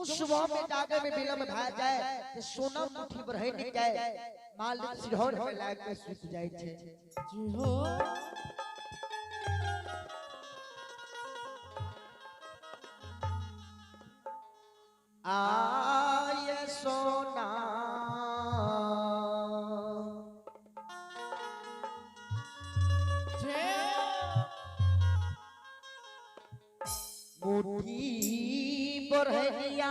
जो सुबह में जागे में बिलम भा जाए कि सोना मुट्ठी पर रह नहीं जाए माल सिरहर में लाग के सुत जाए छे जी हो आय सोना मुट्ठी बरहिया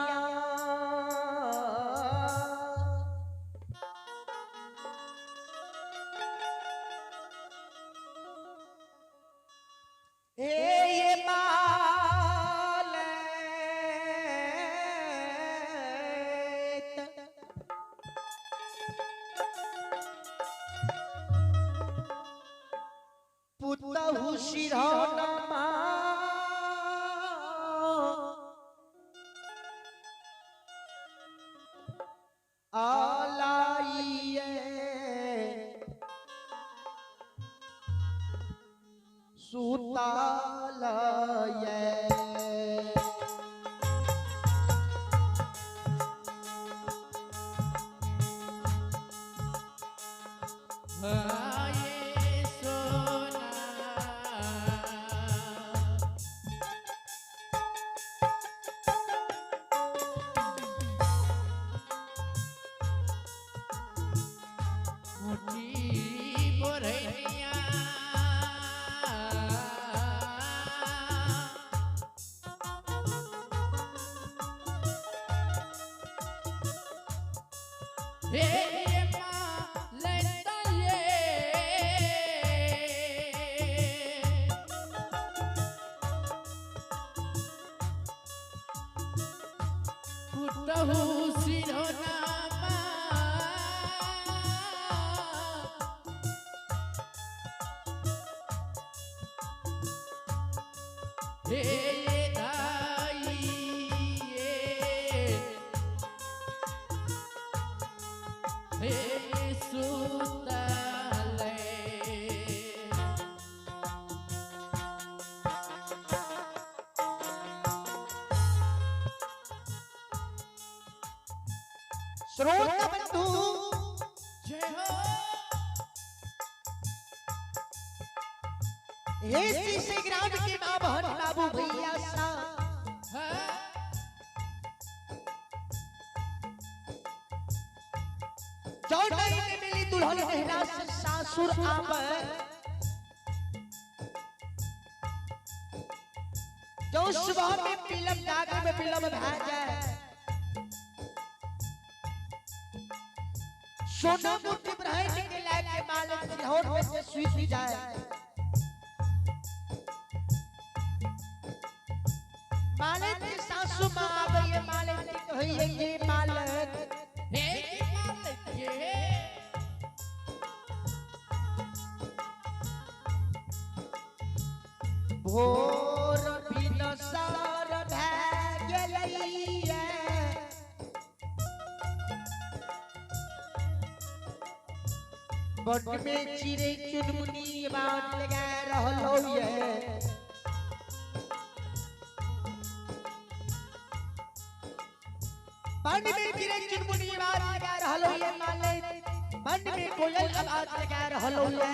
ये माल पुतहु सिरहनमा आलाइए सुतालये श्रोता बंधु हे शीशे ग्राम के मां बहन बाबू भैया सा जो नहीं मिली दुल्हन नेहरा से सासुर आवे जो सुबह में पीलम जागे में पीलम भा जाए सोना मुट्ठी पर है के लायक के मालिक सिरहर में से सुई जाए मालिक की सासू मां आवे ये मालिक की कहिए ये मालिक हे मालिक ये भोर बिन सार भै गेलैया बट में चिड़ै चुनमुनी बात लगा रहलो ये बट में चिड़ै चुनमुनी बात लगा रहलो ये मालिक बट में कोयल आवाज लगा रहलो ये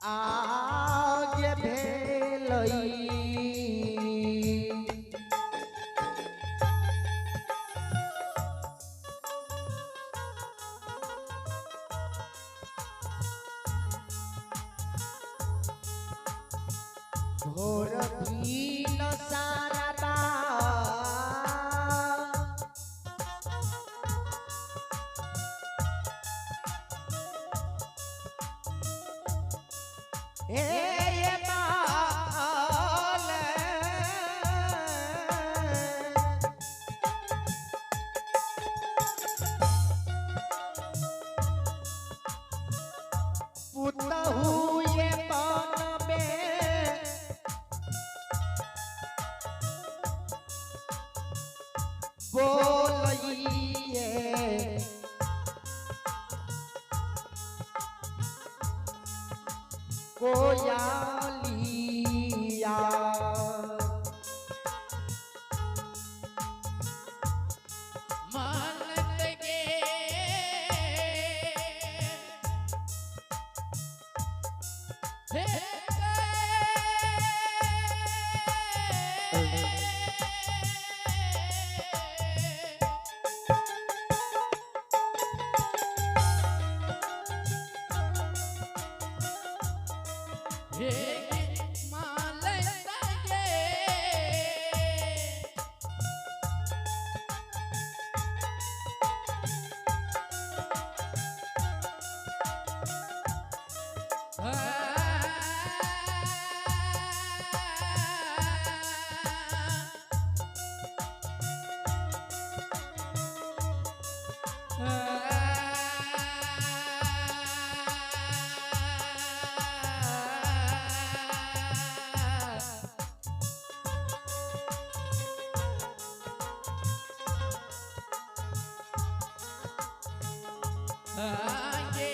आगे भेलई भोर भीन सारदा ये माल पुतहु ये पान में बोलिए कोयाली आगे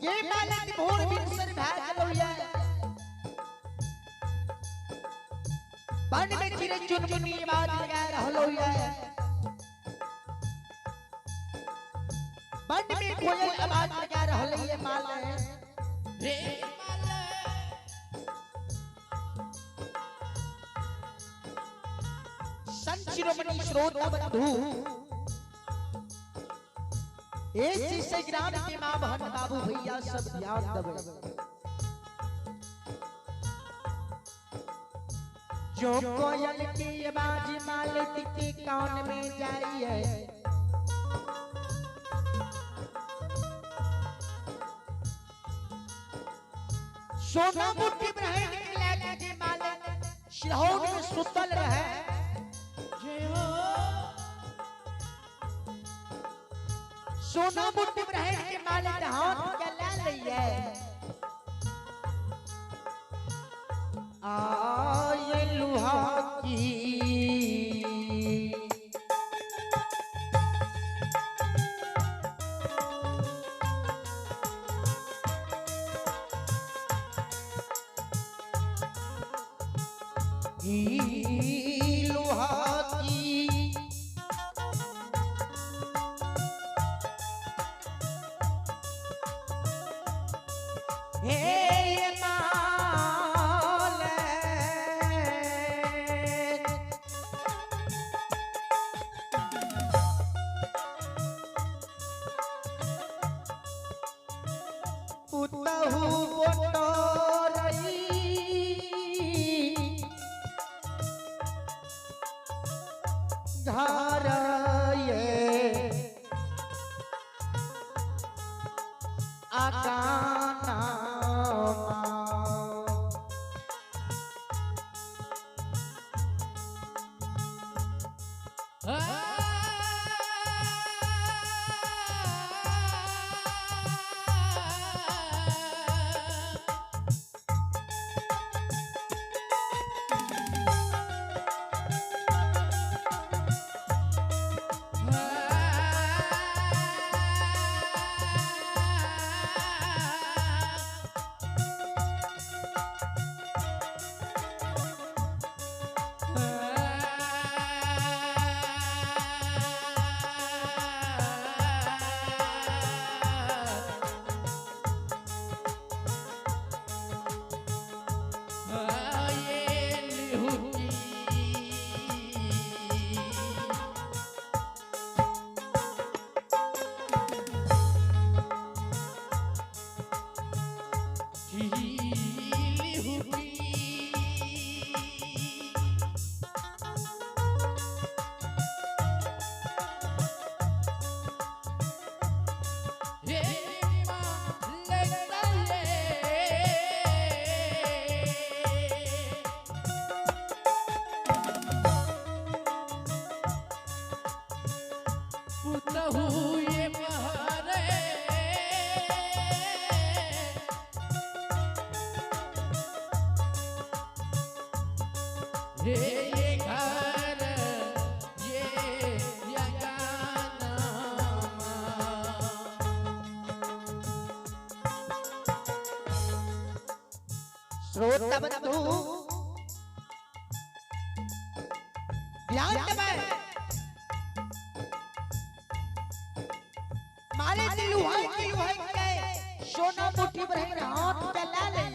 ये मालिक भोर बिनसर भाग लोया बन में चिरे चुनमुनी आवाज लगा रहलोया बन में कोयल आवाज लगा रहलोया माले रे माले संचिरोमणि श्रोता बंधु से ग्राम के मां बहन बाबू भैया सब ध्यान देवे जो कोयल की आवाज मालिक के कान में जाइए सोना मुट्ठी रहे निकला के मालिक सिरहौन में सुतल रहे सोना मुट्ठी रहे के मालिक हाथ के ले लिए आये लुहा की लोहा की ध्यान दे मारे लुहाई के सोना मुट्ठी पर हाथ चला ले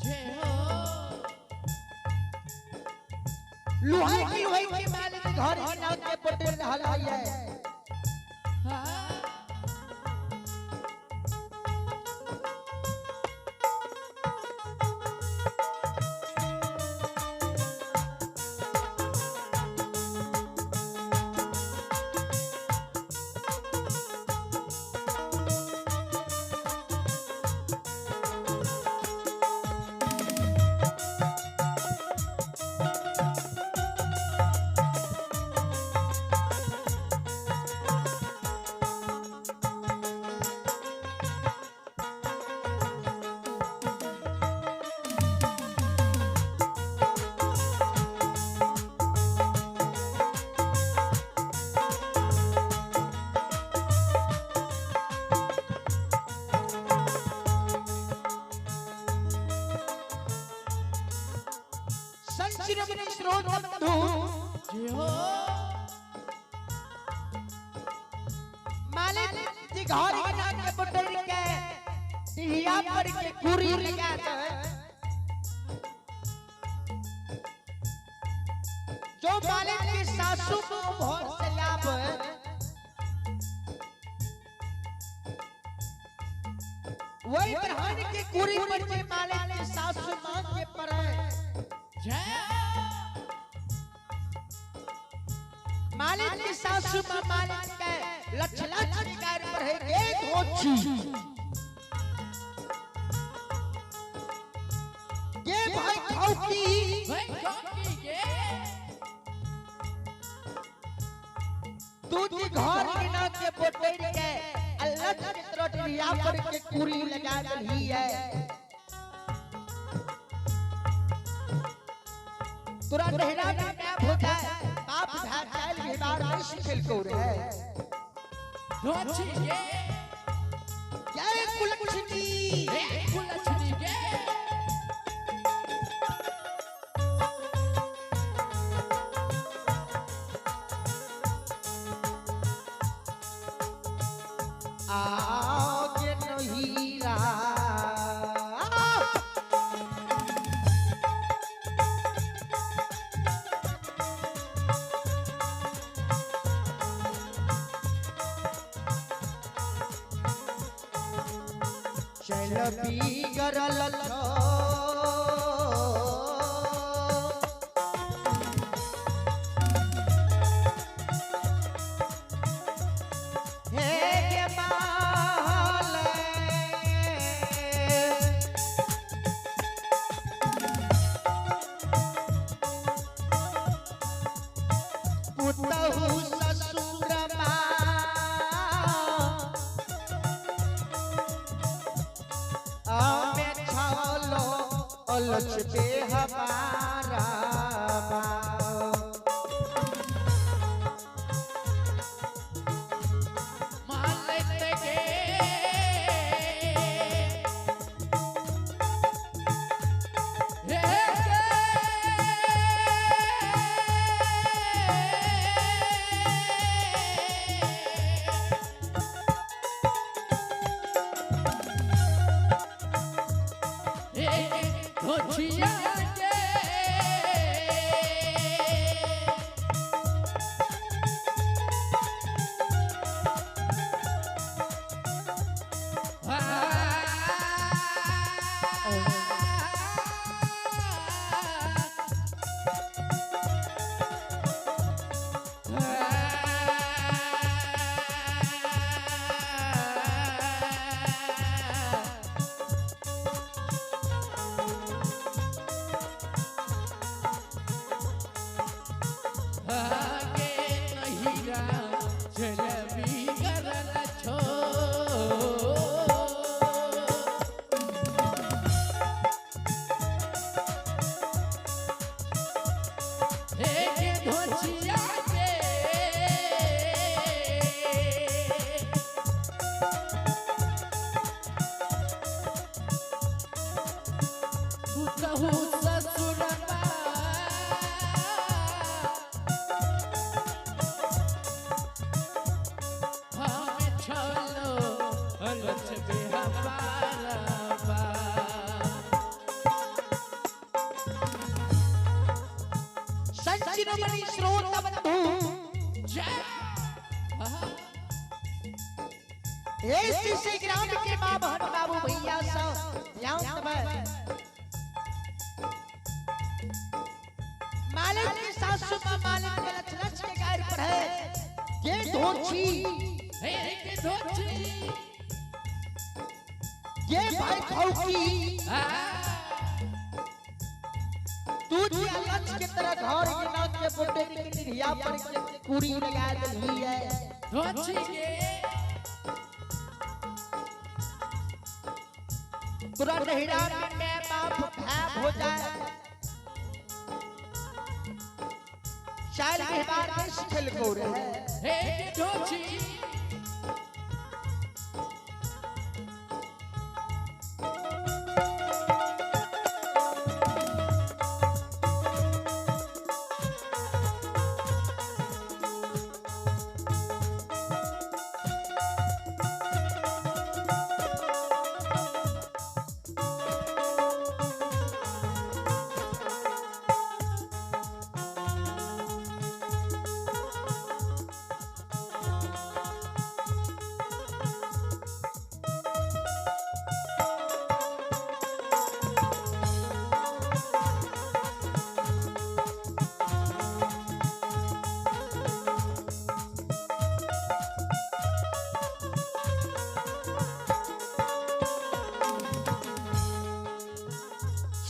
जय हो लुहाई के मारे घर ही नाव के पटे रहल है मालिक जी घर के नाम के पटल के दिया पर के कुरी लगा दे जो मालिक की सासू को भोर से लाभ वही ब्राह्मण के कुरी पर के मालिक की सासू मां के पर जय मालिक की सासू मां मालिक के लछला छिकार पर है एक होची ये भाई खौकी के तू जी घर के ना के पोटेर के अल्लाह के तरफ लिया पर के कुरी लगा दही है तुरंत हेरा में क्या होता है बाप भाई चाल व्यवहार नहीं सिखल को रे रोची ये क्या कुलछनी के आगे नहीरा चल बिगड़ल अलच पे हमारा संचिरमणि श्रोत बंधु ऐसी ग्राम के मां बहन बाबू भैया सब ध्यान में मालिक की सासू मां मालिक के लक्ष्मण के गायर पर है ये धोची ये भाई खौकी तू जी लक्ष्य की तरह घर के नाक के बोटे के निरिया पर कुड़ी लगा दी है धोची के तुरंत हीरा में बाप भाप हो जाए शायद के बार में शिखल को रहे हे धोची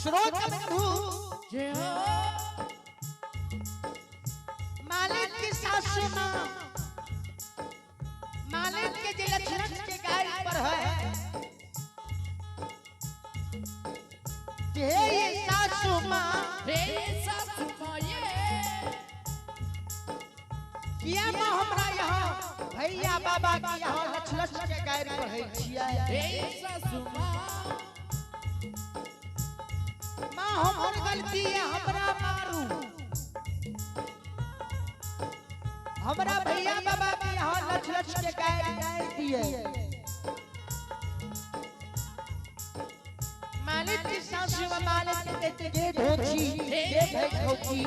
श्रोत बंधु मालिक की सासू मां मालिक के जो लक्ष्मण के गाय पर है ये सासू मां किया मां हमरा यहाँ भैया बाबा के यहाँ लक्ष्मण के गाय पर है छिया सासू मां हमर गलती है हमरा मारू हमरा भैया बाबा के यहाँ लक्ष्मण के गाय दिए मालिक की सासू में मालिक के देते ये धोची ये भैखौकी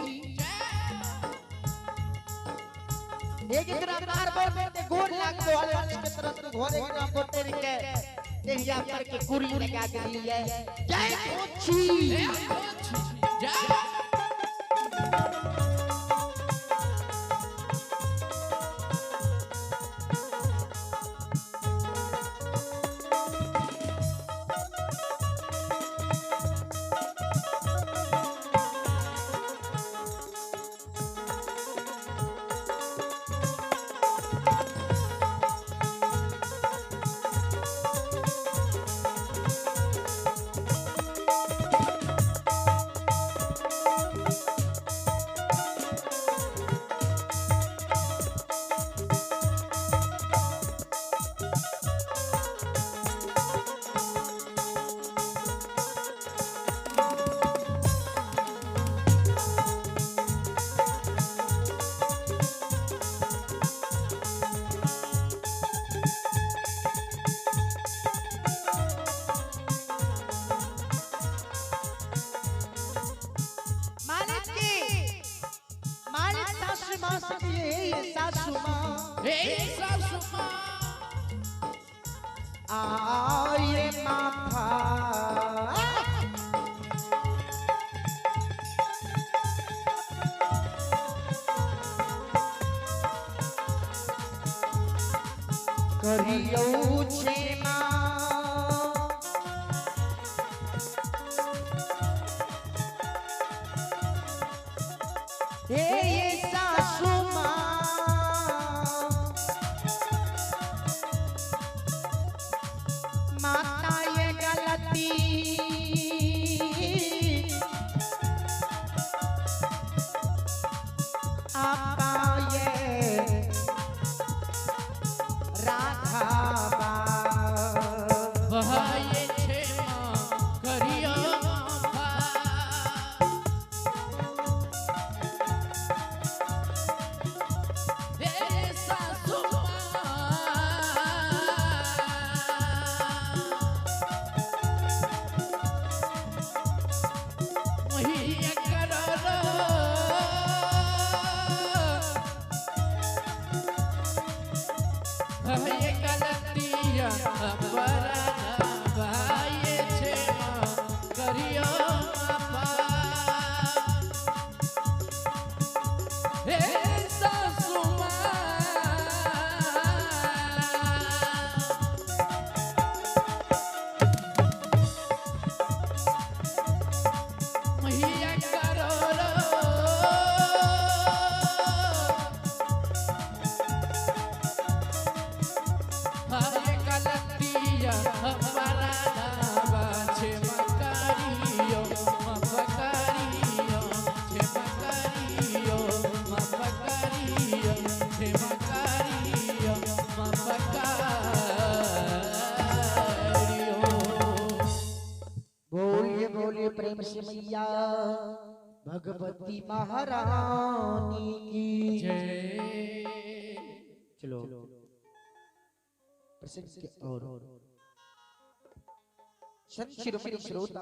एक इतना मार बोल देते गोर लाग दो अलग के तरफ से घोड़े के नाम बोलते रहे देहिया पर के कुरी लगा के दी है जय धोची जय आये माफा करियो छेमा ये सासू माता ये गलती आपा ये राधा बोलिए बोलिए प्रेम से मैया भगवती महारानी की जय। चलो प्रसिद्ध और संत शिरोमणि श्रोता